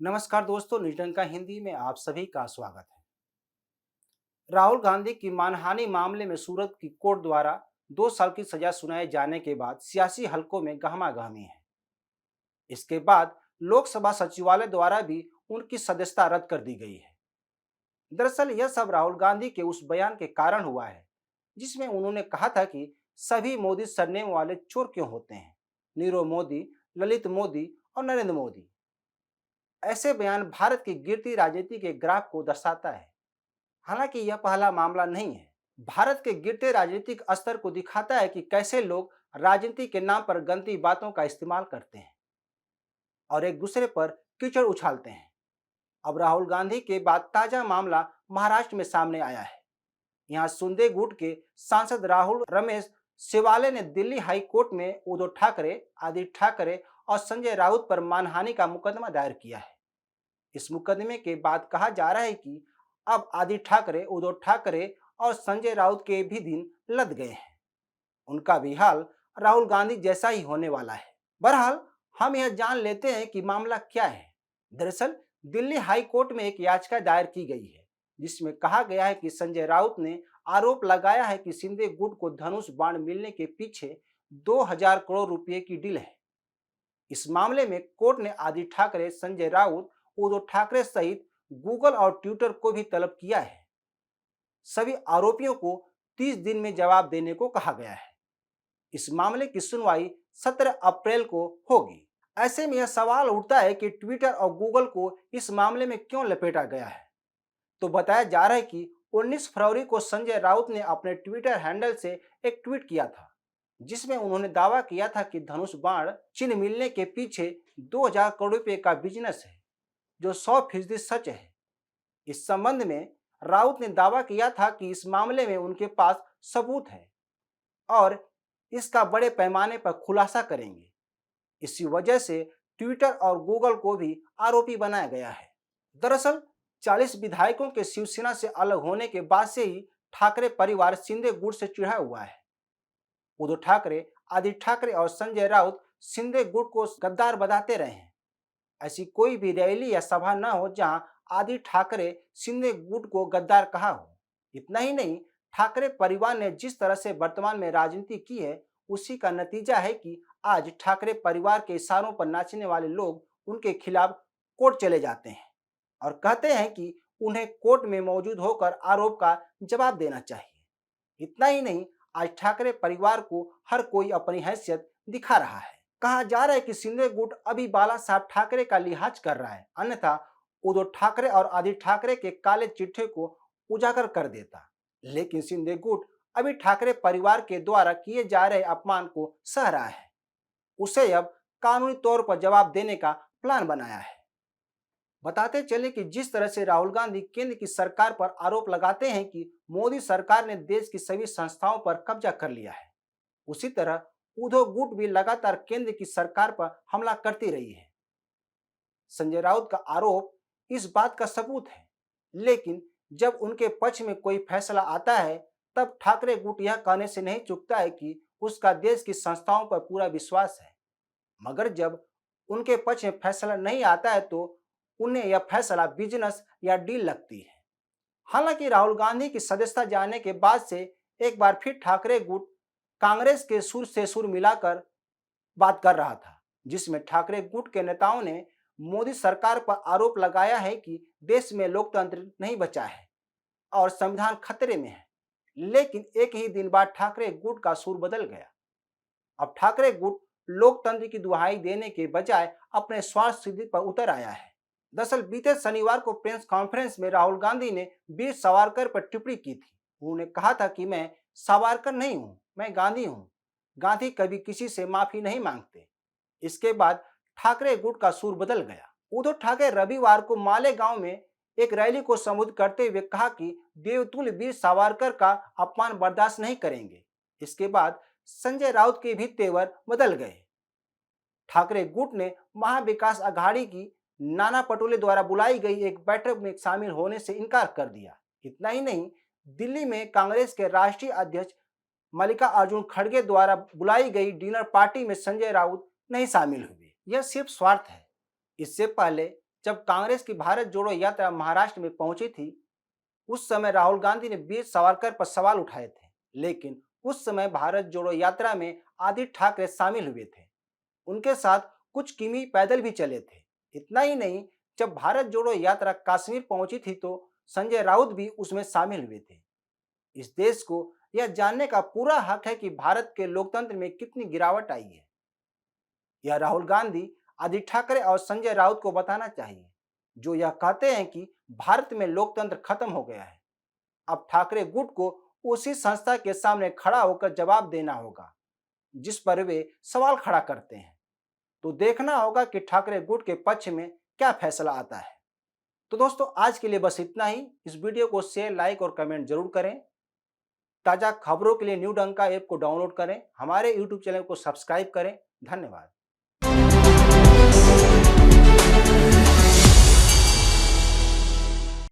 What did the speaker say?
नमस्कार दोस्तों, न्यूटन का हिंदी में आप सभी का स्वागत है। राहुल गांधी की मानहानि मामले में सूरत की कोर्ट द्वारा 2 साल की सजा सुनाए जाने के बाद सियासी हलकों में गहमागहमी है। इसके बाद लोकसभा सचिवालय द्वारा भी उनकी सदस्यता रद्द कर दी गई है। दरअसल यह सब राहुल गांधी के उस बयान के कारण हुआ है जिसमें उन्होंने कहा था कि सभी मोदी सरनेम वाले चोर क्यों होते हैं। नीरव मोदी, ललित मोदी और नरेंद्र मोदी। ऐसे बयान भारत की गिरती राजनीति के ग्राफ को दर्शाता है। हालांकि यह पहला मामला नहीं है। भारत के गिरते राजनीतिक स्तर को दिखाता है कि कैसे लोग राजनीति के नाम पर गंदी बातों का इस्तेमाल करते हैं और एक दूसरे पर कीचड़ उछालते हैं। अब राहुल गांधी के बाद ताजा मामला महाराष्ट्र में सामने आया है। यहाँ सुंदेगुट के सांसद राहुल रमेश शिवाले ने दिल्ली हाई कोर्ट में उद्धव ठाकरे, आदित्य ठाकरे और संजय राउत पर मानहानि का मुकदमा दायर किया है। इस मुकदमे के बाद कहा जा रहा है कि अब आदित्य ठाकरे, उद्धव ठाकरे और संजय राउत के भी दिन लद गए हैं। उनका भी हाल राहुल गांधी जैसा ही होने वाला है। बहरहाल हम यह जान लेते हैं कि मामला क्या है। दरअसल दिल्ली हाई कोर्ट में एक याचिका दायर की गई है जिसमें कहा गया है कि संजय राउत ने आरोप लगाया है कि शिंदे गुट को धनुष बाण मिलने के पीछे 2000 करोड़ रुपए की डील है। इस मामले में कोर्ट ने आदित्य ठाकरे, संजय राउत, उद्धव ठाकरे सहित गूगल और ट्विटर को भी तलब किया है। सभी आरोपियों को 30 दिन में जवाब देने को कहा गया है। इस मामले की सुनवाई 17 अप्रैल को होगी। ऐसे में यह सवाल उठता है कि ट्विटर और गूगल को इस मामले में क्यों लपेटा गया है। तो बताया जा रहा है कि 19 फरवरी को संजय राउत ने अपने ट्विटर हैंडल से एक ट्वीट किया था जिसमें उन्होंने दावा किया था कि धनुष बाण चिन्ह मिलने के पीछे 2000 करोड़ रुपए का बिजनेस है, जो 100% सच है। इस संबंध में राउत ने दावा किया था कि इस मामले में उनके पास सबूत है और इसका बड़े पैमाने पर खुलासा करेंगे। इसी वजह से ट्विटर और गूगल को भी आरोपी बनाया गया है। दरअसल 40 विधायकों के शिवसेना से अलग होने के बाद से ही ठाकरे परिवार शिंदे गुट से चिढ़ा हुआ है। उद्धव ठाकरे, आदित्य ठाकरे और संजय राउत शिंदे गुट को गद्दार बताते रहे हैं। ऐसी कोई भी रैली या सभा न हो जहां आदित्य ठाकरे शिंदे गुट को गद्दार कहा हो। इतना ही नहीं, ठाकरे परिवार ने जिस तरह से वर्तमान में राजनीति की है उसी का नतीजा है कि आज ठाकरे परिवार के इशारों पर नाचने वाले लोग उनके खिलाफ कोर्ट चले जाते हैं और कहते हैं कि उन्हें कोर्ट में मौजूद होकर आरोप का जवाब देना चाहिए। इतना ही नहीं, आज ठाकरे परिवार को हर कोई अपनी हैसियत दिखा रहा है। कहा जा रहा है कि शिंदे गुट अभी बाला साहब ठाकरे का लिहाज कर रहा है, अन्यथा उद्धव ठाकरे और आदित्य ठाकरे के काले चिट्ठे को उजागर कर देता। लेकिन शिंदे गुट अभी ठाकरे परिवार के द्वारा किए जा रहे अपमान को सह रहा है। उसे अब कानूनी तौर पर जवाब देने का प्लान बनाया है। बताते चले कि जिस तरह से राहुल गांधी केंद्र की सरकार पर आरोप लगाते हैं कि मोदी सरकार ने देश की सभी संस्थाओं पर कब्जा कर लिया है, उसी तरह उद्धव गुट भी लगातार केंद्र की सरकार पर हमला करती रही है। संजय राउत का आरोप इस बात का सबूत है, लेकिन जब उनके पक्ष में कोई फैसला आता है तब ठाकरे गुट यह कहने से नहीं चूकता है कि उसका देश की संस्थाओं पर पूरा विश्वास है। मगर जब उनके पक्ष में फैसला नहीं आता है तो उन्हें यह फैसला बिजनेस या डील लगती है। हालांकि राहुल गांधी की सदस्यता जाने के बाद से एक बार फिर ठाकरे गुट कांग्रेस के सुर से सुर मिलाकर बात कर रहा था, जिसमें ठाकरे गुट के नेताओं ने मोदी सरकार पर आरोप लगाया है कि देश में लोकतंत्र नहीं बचा है और संविधान खतरे में है। लेकिन एक ही दिन बाद ठाकरे गुट का सुर बदल गया। अब ठाकरे गुट लोकतंत्र की दुहाई देने के बजाय अपने स्वार्थ सिद्धि पर उतर आया है। दरअसल बीते शनिवार को प्रेस कॉन्फ्रेंस में राहुल गांधी ने वीर सावरकर पर टिप्पणी की थी। उन्होंने कहा था कि मैं सावरकर नहीं हूं, मैं गांधी हूं। गांधी कभी किसी से माफी नहीं मांगते। इसके बाद ठाकरे गुट का सुर बदल गया। उद्धव ठाकरे रविवार को मालेगांव में एक रैली को संबोधित करते हुए कहा कि देवतुल्य वीर सावरकर का अपमान बर्दाश्त नहीं करेंगे। इसके बाद संजय राउत के भी तेवर बदल गए। ठाकरे गुट ने महाविकास अघाड़ी की नाना पटोले द्वारा बुलाई गई एक बैठक में शामिल होने से इनकार कर दिया। इतना ही नहीं, दिल्ली में कांग्रेस के राष्ट्रीय अध्यक्ष मल्लिकार्जुन खड़गे द्वारा बुलाई गई डिनर पार्टी में संजय राउत नहीं शामिल हुए। यह सिर्फ स्वार्थ है। इससे पहले जब कांग्रेस की भारत जोड़ो यात्रा महाराष्ट्र में पहुंची थी, उस समय राहुल गांधी ने वीर सावरकर पर सवाल उठाए थे। लेकिन उस समय भारत जोड़ो यात्रा में आदित्य ठाकरे शामिल हुए थे। उनके साथ कुछ किमी पैदल भी चले थे। इतना ही नहीं, जब भारत जोड़ो यात्रा कश्मीर पहुंची थी तो संजय राउत भी उसमें शामिल हुए थे। इस देश को यह जानने का पूरा हक है कि भारत के लोकतंत्र में कितनी गिरावट आई है। यह राहुल गांधी, आदित्य ठाकरे और संजय राउत को बताना चाहिए, जो यह कहते हैं कि भारत में लोकतंत्र खत्म हो गया है। अब ठाकरे गुट को उसी संस्था के सामने खड़ा होकर जवाब देना होगा जिस पर वे सवाल खड़ा करते हैं। तो देखना होगा कि ठाकरे गुट के पक्ष में क्या फैसला आता है। तो दोस्तों, आज के लिए बस इतना ही। इस वीडियो को शेयर, लाइक और कमेंट जरूर करें। ताज़ा खबरों के लिए न्यू डंका ऐप को डाउनलोड करें, हमारे यूट्यूब चैनल को सब्सक्राइब करें। धन्यवाद।